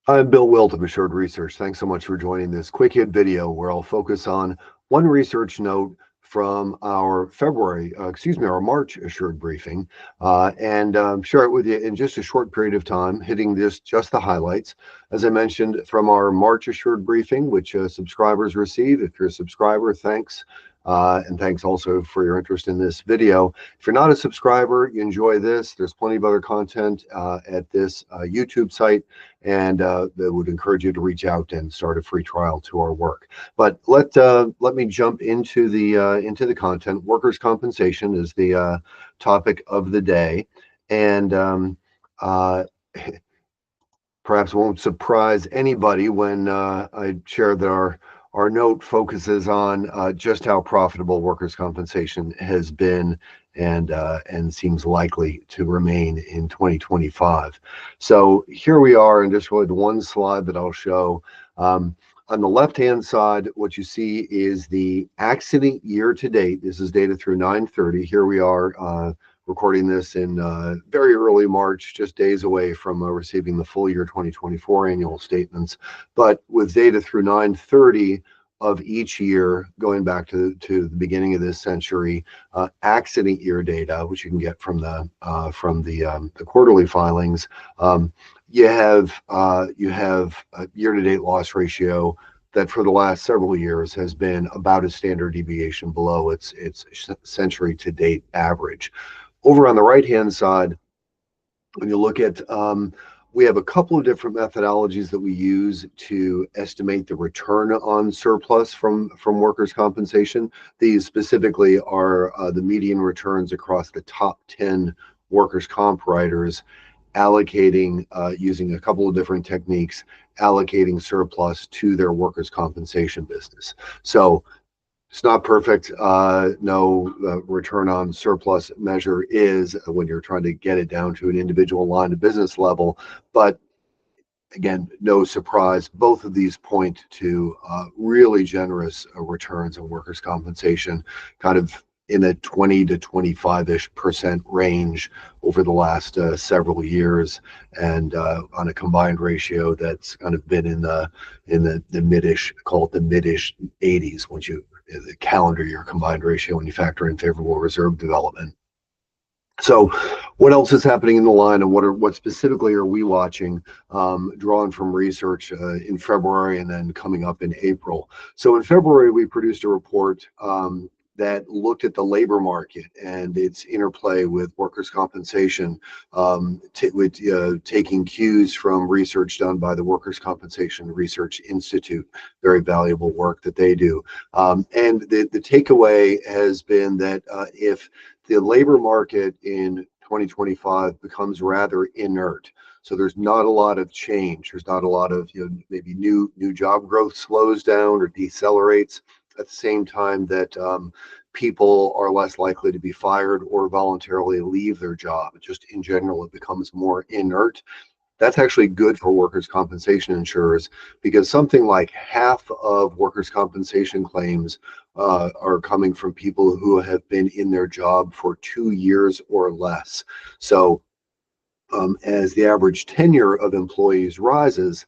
I'm Bill Wilt of Assured Research. Thanks so much for joining this quick hit video where I'll focus on one research note from our our March Assured briefing, and share it with you in just a short period of time, hitting just the highlights. As I mentioned from our March Assured briefing, which subscribers receive. If you're a subscriber, thanks. And thanks also for your interest in this video. If you're not a subscriber, you enjoy this. There's plenty of other content at this YouTube site, and that would encourage you to reach out and start a free trial to our work. But let me jump into the content. Workers' compensation is the topic of the day, and uh, perhaps won't surprise anybody when I share that our note focuses on just how profitable workers' compensation has been and seems likely to remain in 2025. So here we are, and just really the one slide that I'll show. On the left-hand side, what you see is the accident year to date. This is data through 9/30. Here we are recording this in very early March, just days away from receiving the full year 2024 annual statements. But with data through 9/30 of each year, going back to the beginning of this century, accident year data, which you can get from the quarterly filings, you have a year-to-date loss ratio that for the last several years has been about a standard deviation below its century to date average. Over on the right-hand side, when you look at, we have a couple of different methodologies that we use to estimate the return on surplus from workers' compensation. These specifically are the median returns across the top 10 workers' comp writers, allocating, using a couple of different techniques, allocating surplus to their workers' compensation business. So it's not perfect. No return on surplus measure is when you're trying to get it down to an individual line of business level. But again, no surprise, both of these point to really generous returns on workers' compensation, kind of in the 20 to 25-ish% range over the last several years, and on a combined ratio that's kind of been in the mid-ish, call it the mid-ish 80s, once you the calendar year combined ratio when you factor in favorable reserve development. So what else is happening in the line, and what specifically are we watching, drawn from research in February and then coming up in April? So in February, we produced a report that looked at the labor market and its interplay with workers' compensation, taking cues from research done by the Workers' Compensation Research Institute, very valuable work that they do. And the takeaway has been that if the labor market in 2025 becomes rather inert, so there's not a lot of change. There's not a lot of, maybe new job growth slows down or decelerates at the same time that people are less likely to be fired or voluntarily leave their job. Just in general, it becomes more inert. That's actually good for workers' compensation insurers, because something like half of workers' compensation claims are coming from people who have been in their job for 2 years or less. So as the average tenure of employees rises,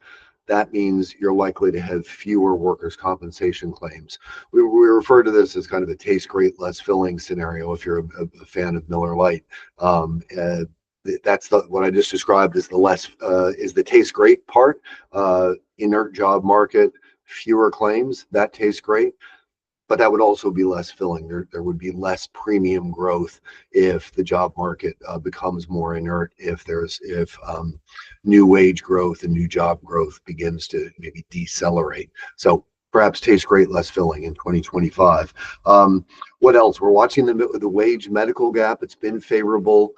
that means you're likely to have fewer workers' compensation claims. We refer to this as kind of a taste great, less filling scenario if you're a fan of Miller Lite. That's what I just described as is the taste great part. Inert job market, fewer claims, that tastes great. But that would also be less filling. There would be less premium growth if the job market becomes more inert, if new wage growth and new job growth begins to maybe decelerate. So perhaps tastes great, less filling in 2025. What else? We're watching the wage medical gap. It's been favorable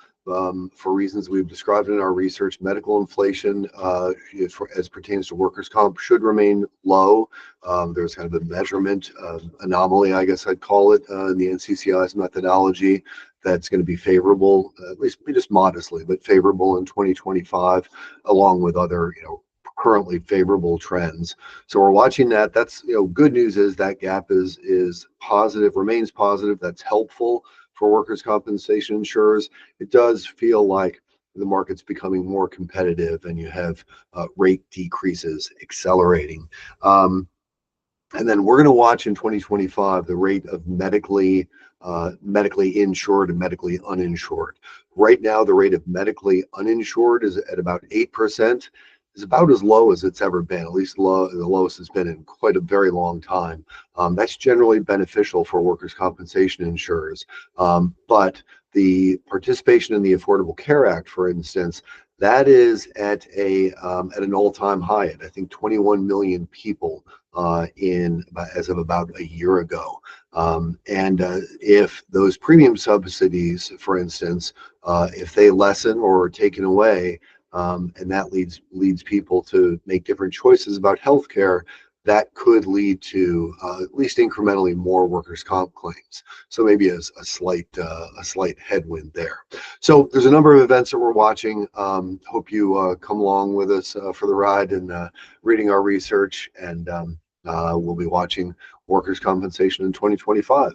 for reasons we've described in our research. Medical inflation, as pertains to workers' comp, should remain low. There's kind of a measurement anomaly, I guess I'd call it, in the NCCI's methodology that's going to be favorable, at least just modestly, but favorable in 2025, along with other, currently favorable trends. So we're watching that. That's, good news is that gap is positive, remains positive. That's helpful for workers' compensation insurers. It does feel like the market's becoming more competitive and you have rate decreases accelerating. And then we're going to watch in 2025 the rate of medically insured and medically uninsured. Right now, the rate of medically uninsured is at about 8%. Is about as low as it's ever been, at least the lowest it's been in quite a very long time. That's generally beneficial for workers' compensation insurers. But the participation in the Affordable Care Act, for instance, that is at an all-time high at I think 21 million people as of about a year ago. And if those premium subsidies, for instance, if they lessen or are taken away, and that leads people to make different choices about healthcare, that could lead to at least incrementally more workers' comp claims. So maybe a slight headwind there. So there's a number of events that we're watching. Hope you come along with us for the ride and reading our research, and we'll be watching workers' compensation in 2025.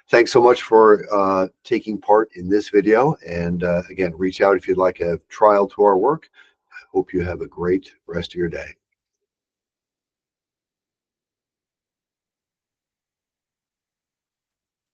Thanks so much for taking part in this video. And again, reach out if you'd like a trial to our work. I hope you have a great rest of your day.